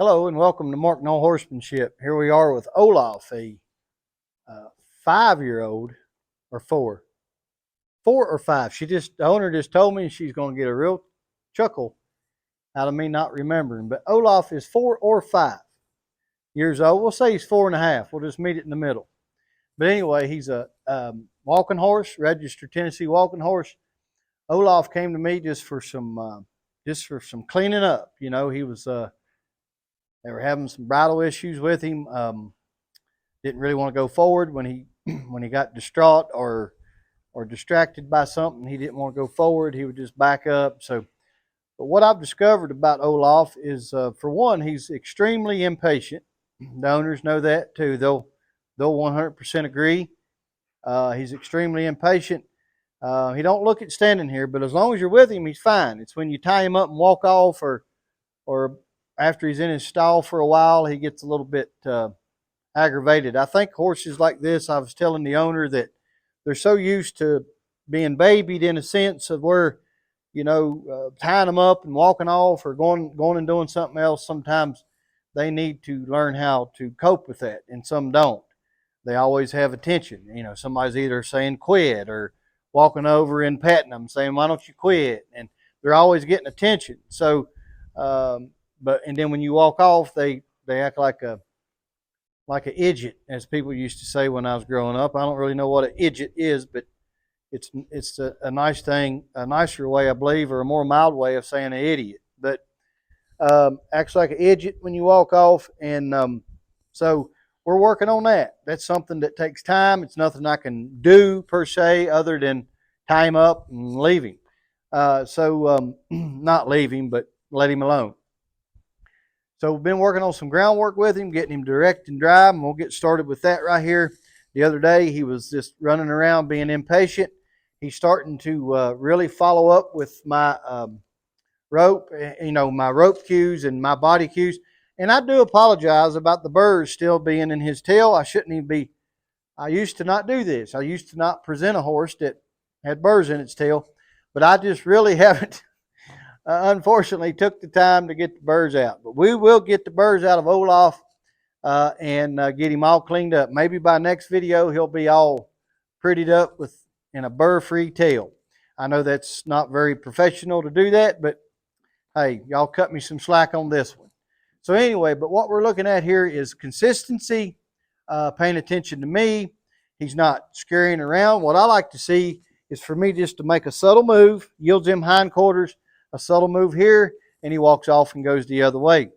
Hello and welcome to Mark No Horsemanship. Here we are with Olaf, a 5-year-old, or four or five. The owner just told me she's going to get a real chuckle out of me not remembering. But Olaf is 4 or 5 years old. We'll say he's 4.5. We'll just meet it in the middle. But anyway, he's a walking horse, registered Tennessee walking horse. Olaf came to me just for some cleaning up. You know, they were having some bridle issues with him. Didn't really want to go forward when he when he got distraught or distracted by something. He didn't want to go forward. He would just back up. But what I've discovered about Olaf is, for one, he's extremely impatient. The owners know that too. They'll 100% agree. He's extremely impatient. He don't look at standing here, but as long as you're with him, he's fine. It's when you tie him up and walk off, or after he's in his stall for a while, he gets a little bit aggravated. I think horses like this, I was telling the owner that they're so used to being babied in a sense of where, tying them up and walking off or going and doing something else. Sometimes they need to learn how to cope with that, and some don't. They always have attention. Somebody's either saying quit or walking over and petting them, saying, "Why don't you quit?" And they're always getting attention. So, and then when you walk off, they act like a idiot, as people used to say when I was growing up. I don't really know what an idiot is, but it's a nice thing, a nicer way, I believe, or a more mild way of saying an idiot. But acts like an idiot when you walk off, and so we're working on that. That's something that takes time. It's nothing I can do per se, other than tie him up and leave him. Not leave him, but let him alone. So we've been working on some groundwork with him, getting him direct and drive, and we'll get started with that right here. The other day, he was just running around being impatient. He's starting to really follow up with my rope, my rope cues and my body cues. And I do apologize about the burrs still being in his tail. I shouldn't even be. I used to not do this. I used to not present a horse that had burrs in its tail, but I just really haven't. Unfortunately, took the time to get the burrs out. But we will get the burrs out of Olaf and get him all cleaned up. Maybe by next video, he'll be all prettied up in a burr-free tail. I know that's not very professional to do that, but hey, y'all cut me some slack on this one. So anyway, but what we're looking at here is consistency, paying attention to me. He's not scurrying around. What I like to see is for me just to make a subtle move, yields him hindquarters, a subtle move here, and he walks off and goes the other way.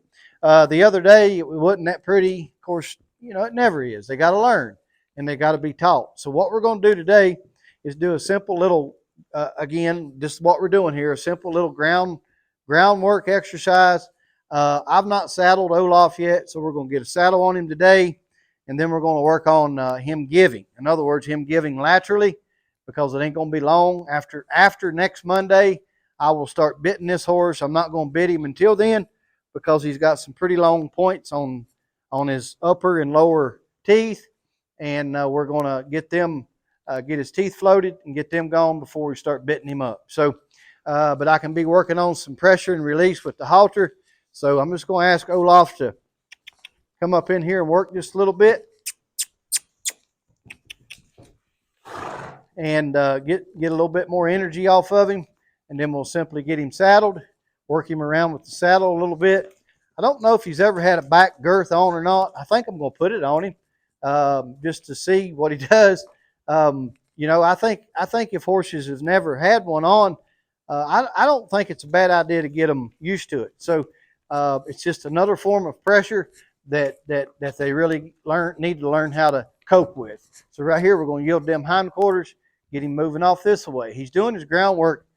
The other day, it wasn't that pretty. Of course, it never is. They got to learn, and they got to be taught. So what we're going to do today is do a simple little, again, this is what we're doing here, a simple little groundwork exercise. I've not saddled Olaf yet, so we're going to get a saddle on him today, and then we're going to work on him giving. In other words, him giving laterally, because it ain't going to be long. After next Monday, I will start bitting this horse. I'm not going to bit him until then, because he's got some pretty long points on his upper and lower teeth, and we're going to get his teeth floated and get them gone before we start bitting him up. So, but I can be working on some pressure and release with the halter. So I'm just going to ask Olaf to come up in here and work just a little bit, and get a little bit more energy off of him. And then we'll simply get him saddled, work him around with the saddle a little bit. I don't know if he's ever had a back girth on or not. I think I'm going to put it on him just to see what he does. I think if horses have never had one on, I don't think it's a bad idea to get them used to it. So it's just another form of pressure that they really need to learn how to cope with. So right here, we're going to yield them hindquarters, get him moving off this way. He's doing his groundwork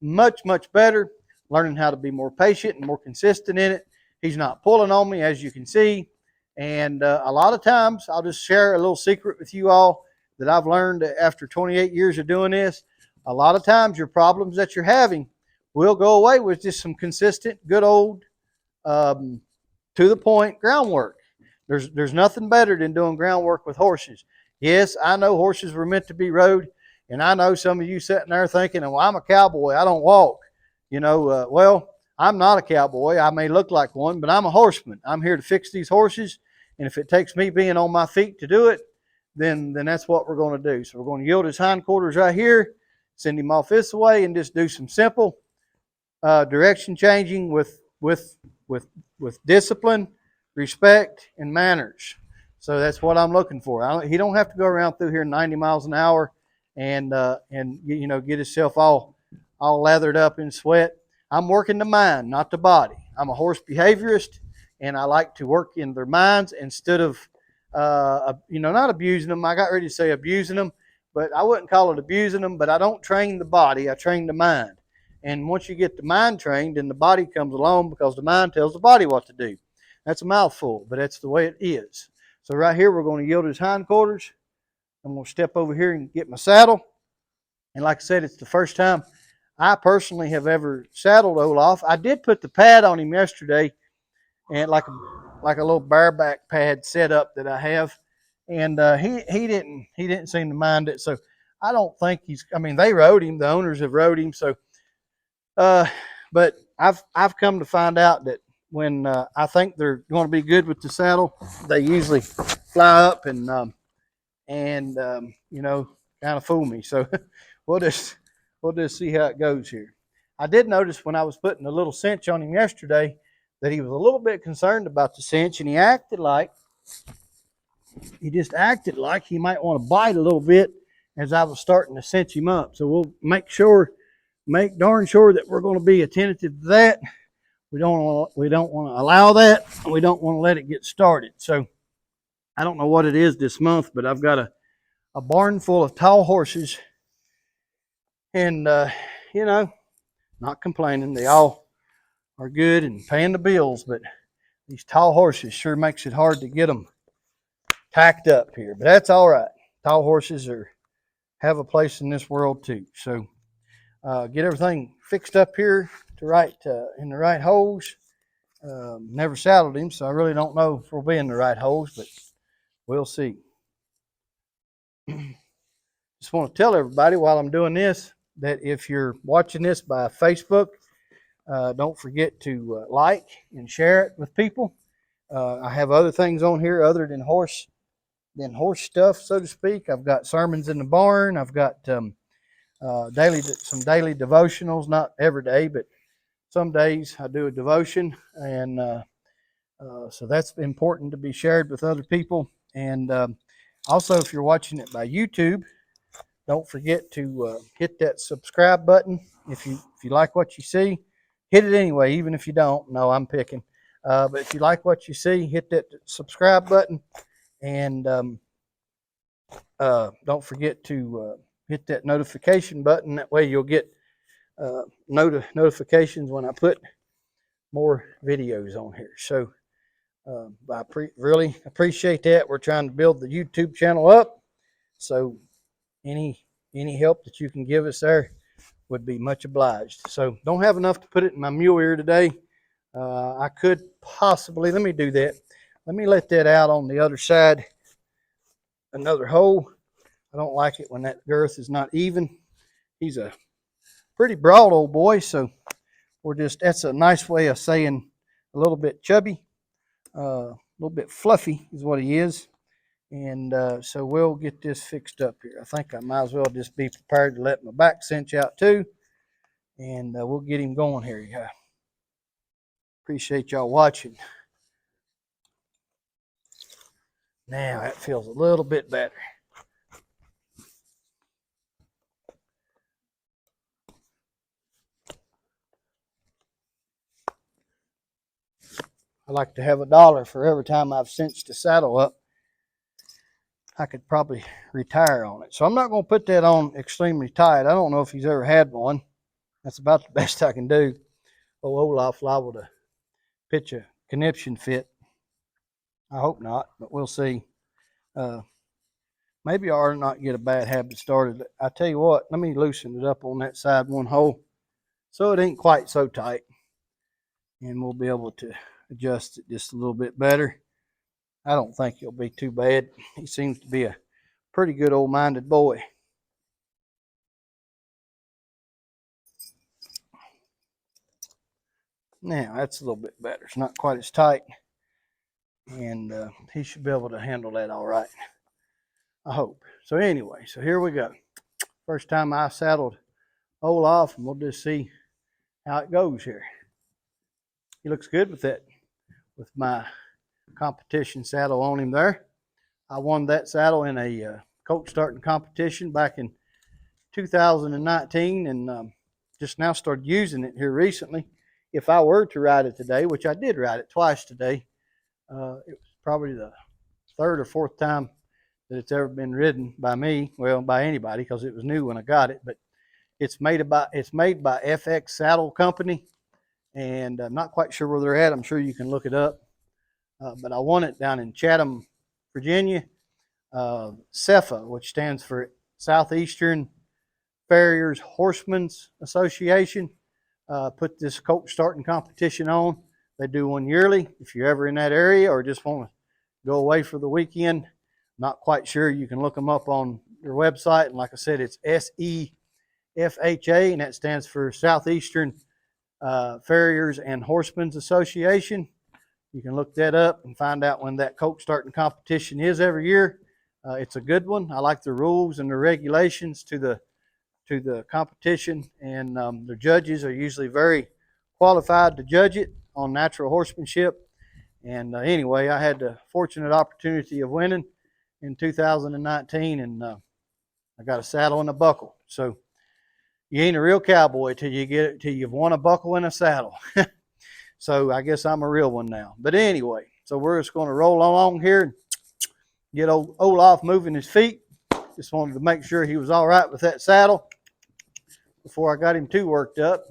much better, learning how to be more patient and more consistent in it. He's not pulling on me, as you can see. And a lot of times, I'll just share a little secret with you all that I've learned after 28 years of doing this. A lot of times, your problems that you're having will go away with just some consistent, good old, to the point groundwork. There's nothing better than doing groundwork with horses. Yes, I know horses were meant to be rode. And I know some of you sitting there thinking, well, I'm a cowboy, I don't walk. Well, I'm not a cowboy. I may look like one, but I'm a horseman. I'm here to fix these horses, and if it takes me being on my feet to do it, then that's what we're going to do. So we're going to yield his hindquarters right here, send him off this way, and just do some simple direction changing with discipline, respect, and manners. So that's what I'm looking for. He don't have to go around through here 90 miles an hour and get himself all lathered up in sweat. I'm working the mind, not the body. I'm a horse behaviorist, and I like to work in their minds instead of not abusing them. I got ready to say abusing them, but I wouldn't call it abusing them. But I don't train the body; I train the mind. And once you get the mind trained, then the body comes along because the mind tells the body what to do. That's a mouthful, but that's the way it is. So right here, we're going to yield his hindquarters. I'm going to step over here and get my saddle. And like I said, it's the first time I personally have ever saddled Olaf. I did put the pad on him yesterday, and like a little bareback pad setup that I have, and he didn't seem to mind it. So I don't think he's. I mean, they rode him. The owners have rode him. So, but I've come to find out that when I think they're going to be good with the saddle, they usually fly up and kind of fool me. So we'll just see how it goes here. I did notice when I was putting a little cinch on him yesterday that he was a little bit concerned about the cinch, and he just acted like he might want to bite a little bit as I was starting to cinch him up. So we'll make darn sure that we're going to be attentive to that. We don't want to allow that. We don't want to let it get started. So I don't know what it is this month, but I've got a barn full of tall horses, and not complaining. They all are good and paying the bills, but these tall horses sure makes it hard to get them tacked up here. But that's all right. Tall horses have a place in this world too. So get everything fixed up here in the right holes. Never saddled him, so I really don't know if we'll be in the right holes, but we'll see. Just want to tell everybody while I'm doing this that if you're watching this by Facebook, don't forget to like and share it with people. I have other things on here other than horse stuff, so to speak. I've got sermons in the barn. I've got some daily devotionals, not every day, but some days I do a devotion, and so that's important to be shared with other people. And also, if you're watching it by YouTube, don't forget to hit that subscribe button. If you like what you see, hit it anyway, even if you don't. No, I'm picking. But if you like what you see, hit that subscribe button, and don't forget to hit that notification button. That way you'll get notifications when I put more videos on here. So I really appreciate that. We're trying to build the YouTube channel up, so any help that you can give us there would be much obliged. So don't have enough to put it in my mule ear today. I could possibly, let me do that. Let me let that out on the other side, another hole. I don't like it when that girth is not even. He's a pretty broad old boy, so that's a nice way of saying a little bit chubby, a little bit fluffy is what he is. And so we'll get this fixed up here. I think I might as well just be prepared to let my back cinch out too. And we'll get him going here. Yeah. Appreciate y'all watching. Now that feels a little bit better. I like to have $1 for every time I've cinched the saddle up. I could probably retire on it. So I'm not going to put that on extremely tight. I don't know if he's ever had one. That's about the best I can do. Oh, Olaf liable to pitch a conniption fit. I hope not, but we'll see. Maybe I ought to not get a bad habit started. I tell you what, let me loosen it up on that side one hole so it ain't quite so tight. And we'll be able to adjust it just a little bit better. I don't think it'll be too bad. He seems to be a pretty good old-minded boy. Now, that's a little bit better. It's not quite as tight. And he should be able to handle that all right. I hope. So anyway, so here we go. First time I saddled Olaf, and we'll just see how it goes here. He looks good with that, with my competition saddle on him there. I won that saddle in a colt starting competition back in 2019, and just now started using it here recently. If I were to ride it today, which I did ride it twice today, it was probably the third or fourth time that it's ever been ridden by me, well, by anybody, because it was new when I got it. But it's made by FX Saddle Company, and I'm not quite sure where they're at. I'm sure you can look it up. But I won it down in Chatham, Virginia. SEFA, which stands for Southeastern Farriers Horsemen's Association, put this colt starting competition on. They do one yearly. If you're ever in that area or just want to go away for the weekend, not quite sure, you can look them up on their website. And like I said, it's SEFHA, and that stands for Southeastern Farriers and Horsemen's Association. You can look that up and find out when that colt starting competition is every year. It's a good one. I like the rules and the regulations to the competition, and the judges are usually very qualified to judge it on natural horsemanship. And anyway, I had the fortunate opportunity of winning in 2019, and I got a saddle and a buckle. So you ain't a real cowboy till you've won a buckle and a saddle. So I guess I'm a real one now. But anyway, so we're just going to roll along here and get old Olaf moving his feet. Just wanted to make sure he was all right with that saddle before I got him too worked up.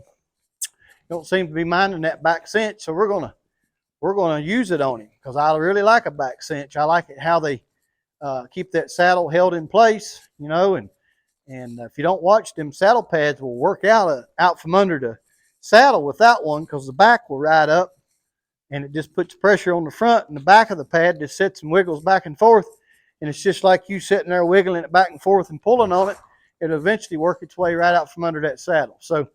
Don't seem to be minding that back cinch, so we're gonna use it on him because I really like a back cinch. I like it how they keep that saddle held in place, you know, and if you don't watch, them saddle pads will work out from under the saddle without one, because the back will ride up and it just puts pressure on the front, and the back of the pad just sits and wiggles back and forth, and it's just like you sitting there wiggling it back and forth and pulling on it. It'll eventually work its way right out from under that saddle. So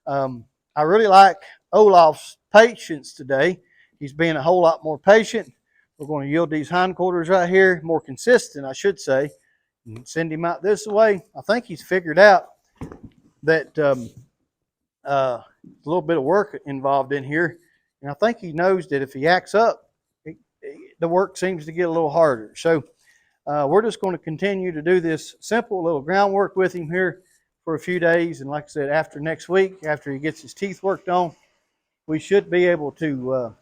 I really like Olaf's patience today. He's being a whole lot more patient. We're going to yield these hindquarters right here, more consistent, I should say, and send him out this way. I think he's figured out that a little bit of work involved in here, and I think he knows that if he acts up, the work seems to get a little harder. So we're just going to continue to do this simple little groundwork with him here for a few days, and like I said, after next week, after he gets his teeth worked on, we should be able to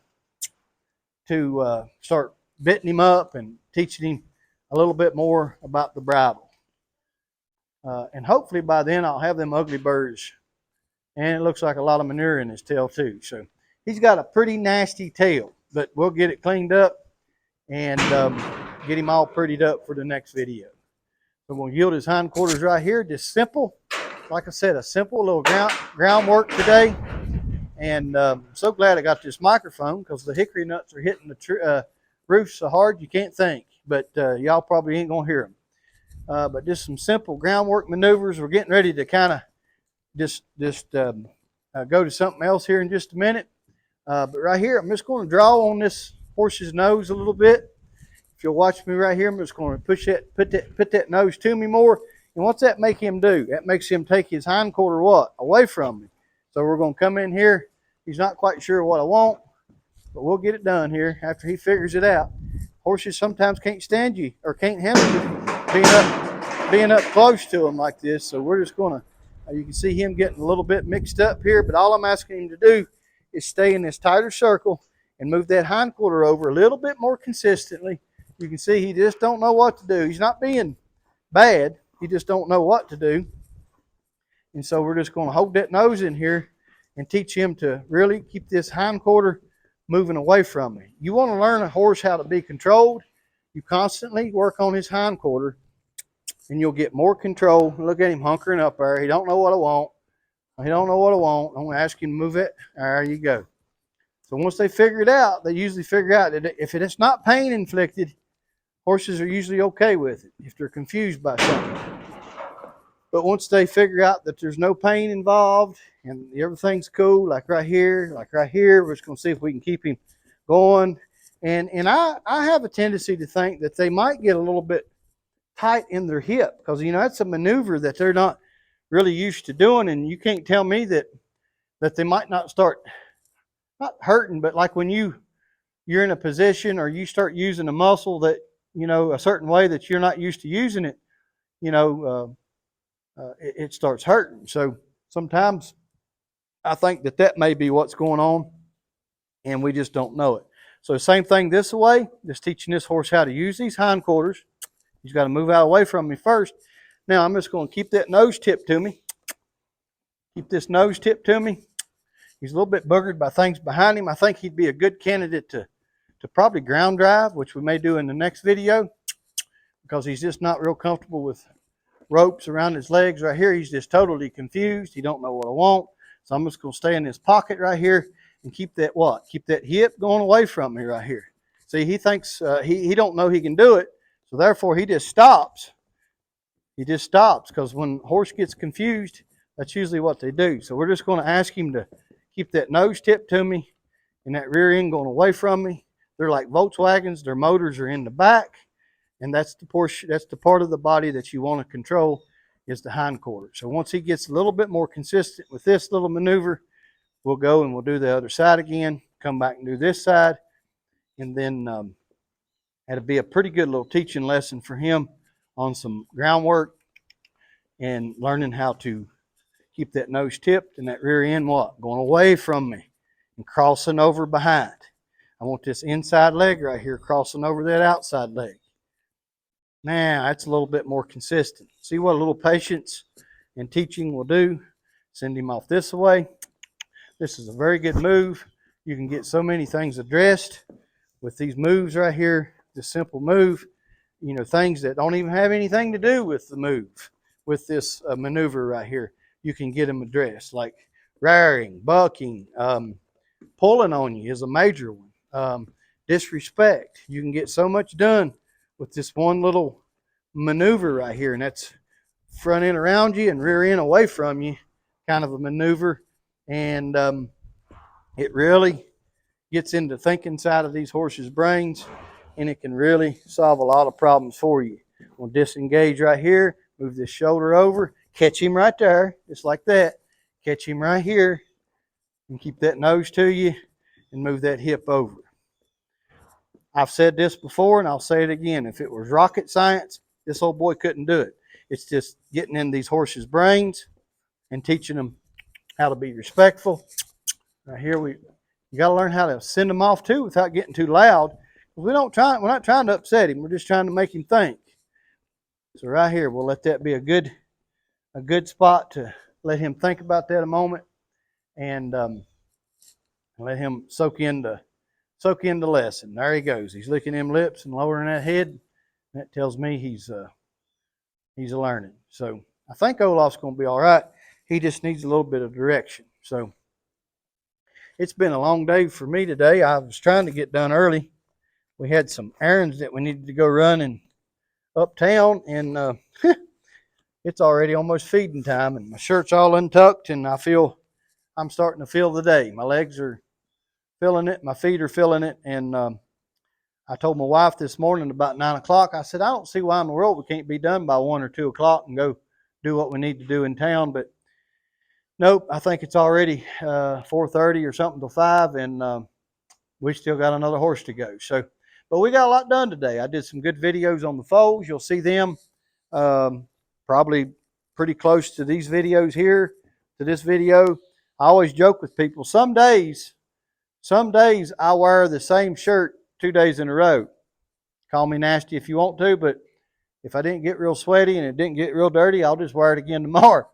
start bitting him up and teaching him a little bit more about the bridle. And hopefully by then I'll have them ugly birds. And it looks like a lot of manure in his tail too. So he's got a pretty nasty tail, but we'll get it cleaned up and get him all prettied up for the next video. So we'll yield his hindquarters right here. Just simple, like I said, a simple little groundwork today. And so glad I got this microphone, because the hickory nuts are hitting the roof so hard you can't think. But y'all probably ain't going to hear them. But just some simple groundwork maneuvers. We're getting ready to kind of just go to something else here in just a minute. But right here, I'm just going to draw on this horse's nose a little bit. If you'll watch me right here, I'm just going to put that nose to me more. And what's that make him do? That makes him take his hindquarter away from me. So we're going to come in here. He's not quite sure what I want, but we'll get it done here after he figures it out. Horses sometimes can't stand you or can't handle you being up close to them like this. So we're just going to, you can see him getting a little bit mixed up here, but all I'm asking him to do is stay in this tighter circle and move that hindquarter over a little bit more consistently. You can see he just don't know what to do. He's not being bad. He just don't know what to do. And so we're just going to hold that nose in here and teach him to really keep this hindquarter moving away from me. You want to learn a horse how to be controlled, you constantly work on his hindquarter, and you'll get more control. Look at him hunkering up there. He don't know what I want. He don't know what I want. I'm going to ask him to move it. There you go. So once they figure it out, they usually figure out that if it's not pain inflicted, horses are usually okay with it if they're confused by something. But once they figure out that there's no pain involved and everything's cool. Like right here, we're just gonna see if we can keep him going. And I have a tendency to think that they might get a little bit tight in their hip because that's a maneuver that they're not really used to doing, and you can't tell me that they might not start not hurting, but like when you're in a position or you start using a muscle that a certain way that you're not used to using it, it starts hurting. So sometimes I think that may be what's going on, and we just don't know it. So same thing this way, just teaching this horse how to use these hindquarters. He's got to move out away from me first. Now I'm just going to keep that nose tip to me. Keep this nose tip to me. He's a little bit boogered by things behind him. I think he'd be a good candidate to probably ground drive, which we may do in the next video, because he's just not real comfortable with ropes around his legs right here. He's just totally confused. He don't know what I want. So I'm just going to stay in this pocket right here and keep that what? Keep that hip going away from me right here. See, he thinks he don't know he can do it, so therefore he just stops. He just stops because when a horse gets confused, that's usually what they do. So we're just going to ask him to keep that nose tip to me and that rear end going away from me. They're like Volkswagens. Their motors are in the back, and that's the portion. That's the part of the body that you want to control is the hindquarter. So once he gets a little bit more consistent with this little maneuver, we'll go and we'll do the other side again. Come back and do this side, and then that'll be a pretty good little teaching lesson for him on some groundwork and learning how to keep that nose tipped and that rear end going away from me and crossing over behind. I want this inside leg right here crossing over that outside leg. Now that's a little bit more consistent. See what a little patience and teaching will do. Send him off this way. This is a very good move. You can get so many things addressed with these moves right here. This simple move, things that don't even have anything to do with the move, with this maneuver right here. You can get them addressed, like raring, bucking, pulling on you is a major one. Disrespect. You can get so much done with this one little maneuver right here, and that's front end around you and rear end away from you kind of a maneuver. And it really gets into thinking side of these horses' brains, and it can really solve a lot of problems for you. We'll disengage right here, move this shoulder over, catch him right there, just like that. Catch him right here, and keep that nose to you, and move that hip over. I've said this before, and I'll say it again. If it was rocket science, this old boy couldn't do it. It's just getting in these horses' brains and teaching them how to be respectful. Right here, you got to learn how to send them off too without getting too loud. We're not trying to upset him. We're just trying to make him think. So right here, we'll let that be a good spot to let him think about that a moment, and let him soak in the lesson. There he goes. He's licking them lips and lowering that head. That tells me he's learning. So I think Olaf's going to be all right. He just needs a little bit of direction. So it's been a long day for me today. I was trying to get done early. We had some errands that we needed to go running uptown, and it's already almost feeding time, and my shirt's all untucked, and I'm starting to feel the day. My legs are feeling it, my feet are feeling it, and I told my wife this morning about 9 o'clock. I said, I don't see why in the world we can't be done by 1 or 2 o'clock and go do what we need to do in town, but nope, I think it's already 4:30 or something till 5, and we still got another horse to go. So, but we got a lot done today. I did some good videos on the foals. You'll see them probably pretty close to these videos here, to this video. I always joke with people, some days I wear the same shirt 2 days in a row. Call me nasty if you want to, but if I didn't get real sweaty and it didn't get real dirty, I'll just wear it again tomorrow.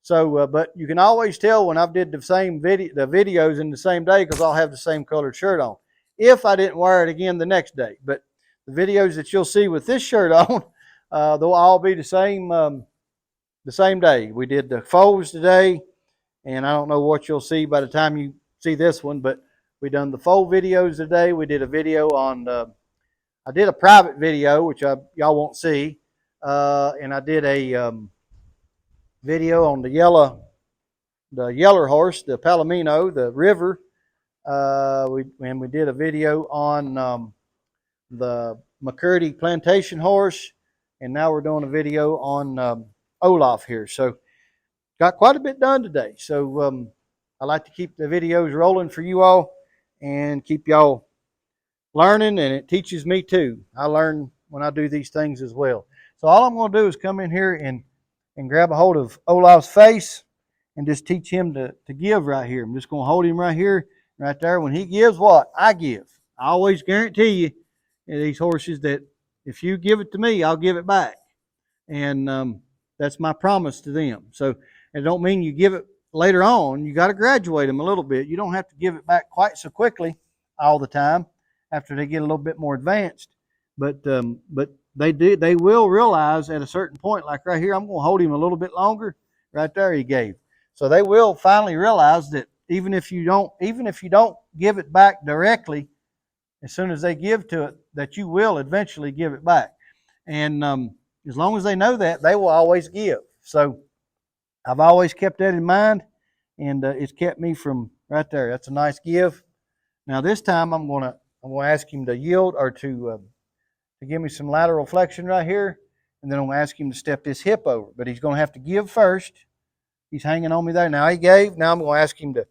So, but you can always tell when I've did the videos in the same day, because I'll have the same colored shirt on, if I didn't wear it again the next day. But the videos that you'll see with this shirt on, they'll all be the same day. We did the foals today, and I don't know what you'll see by the time you see this one, but we done the foal videos today. We did a video on, I did a private video, which y'all won't see, and I did a video on the yellow the Yeller horse, the Palomino, the River. We did a video on the McCurdy Plantation horse, and now we're doing a video on Olaf here. So got quite a bit done today. So I like to keep the videos rolling for you all and keep y'all learning, and it teaches me too. I learn when I do these things as well. So all I'm going to do is come in here and grab a hold of Olaf's face and just teach him to give right here. I'm just going to hold him right here, right there. When he gives what? I give. I always guarantee you these horses that if you give it to me, I'll give it back. And that's my promise to them. So it don't mean you give it later on. You got to graduate them a little bit. You don't have to give it back quite so quickly all the time after they get a little bit more advanced. But they will realize at a certain point, like right here, I'm going to hold him a little bit longer. Right there, he gave. So they will finally realize that even if you don't give it back directly, as soon as they give to it, that you will eventually give it back. And as long as they know that, they will always give. So I've always kept that in mind, and it's kept me from right there. That's a nice give. Now this time I'm going to ask him to yield or to give me some lateral flexion right here, and then I'm going to ask him to step his hip over. But he's going to have to give first. He's hanging on me there. Now he gave. Now I'm going to ask him to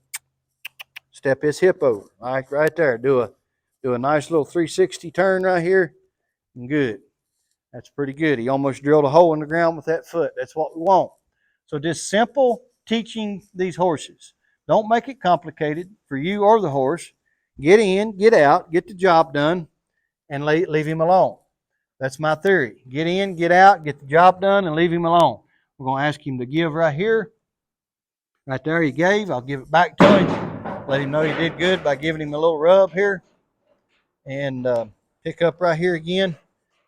step his hip over. All right there. Do a nice little 360 turn right here. And good. That's pretty good. He almost drilled a hole in the ground with that foot. That's what we want. So just simple teaching these horses. Don't make it complicated for you or the horse. Get in, get out, get the job done, and leave him alone. That's my theory. Get in, get out, get the job done, and leave him alone. We're going to ask him to give right here. Right there he gave. I'll give it back to him. Let him know he did good by giving him a little rub here. And pick up right here again.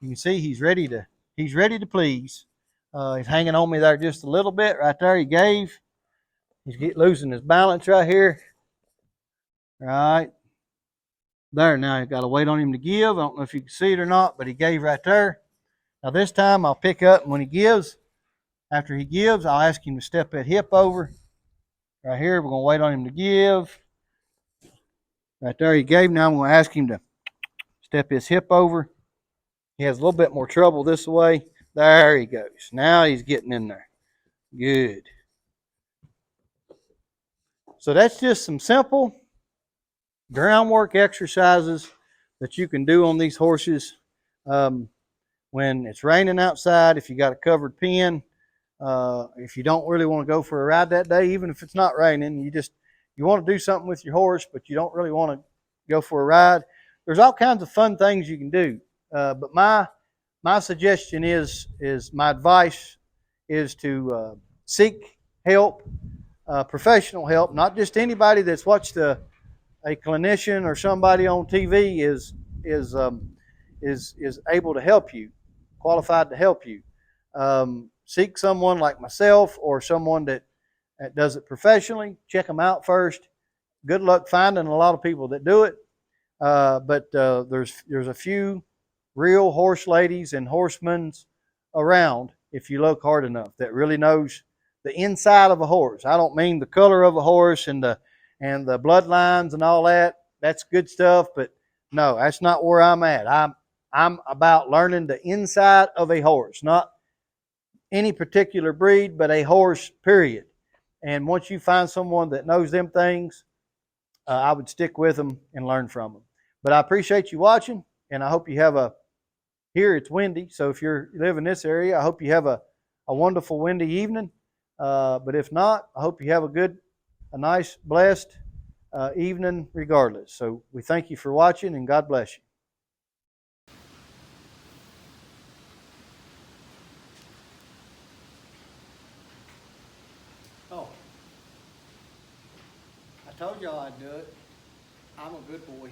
You can see he's ready to please. He's hanging on me there just a little bit. Right there he gave. He's losing his balance right here. Right there. Now I've got to wait on him to give. I don't know if you can see it or not, but he gave right there. Now this time I'll pick up, and when he gives, after he gives, I'll ask him to step that hip over. Right here, we're going to wait on him to give. Right there he gave. Now I'm going to ask him to step his hip over. He has a little bit more trouble this way. There he goes. Now he's getting in there. Good. So that's just some simple groundwork exercises that you can do on these horses when it's raining outside, if you got a covered pen, if you don't really want to go for a ride that day, even if it's not raining, you want to do something with your horse, but you don't really want to go for a ride. There's all kinds of fun things you can do. But my suggestion is my advice is to seek help, professional help, not just anybody that's watched a clinician or somebody on TV is able to help you, qualified to help you. Seek someone like myself or someone that does it professionally. Check them out first. Good luck finding a lot of people that do it, but there's a few real horse ladies and horsemen around if you look hard enough that really knows the inside of a horse. I don't mean the color of a horse and the bloodlines and all that. That's good stuff, but no, that's not where I'm at. I'm about learning the inside of a horse, not any particular breed, but a horse, period. And once you find someone that knows them things, I would stick with them and learn from them. But I appreciate you watching, and I hope you have here it's windy, so if you live in this area, I hope you have a wonderful windy evening. But if not, I hope you have a nice, blessed evening regardless. So we thank you for watching, and God bless you. Oh, I told y'all I'd do it. I'm a good boy.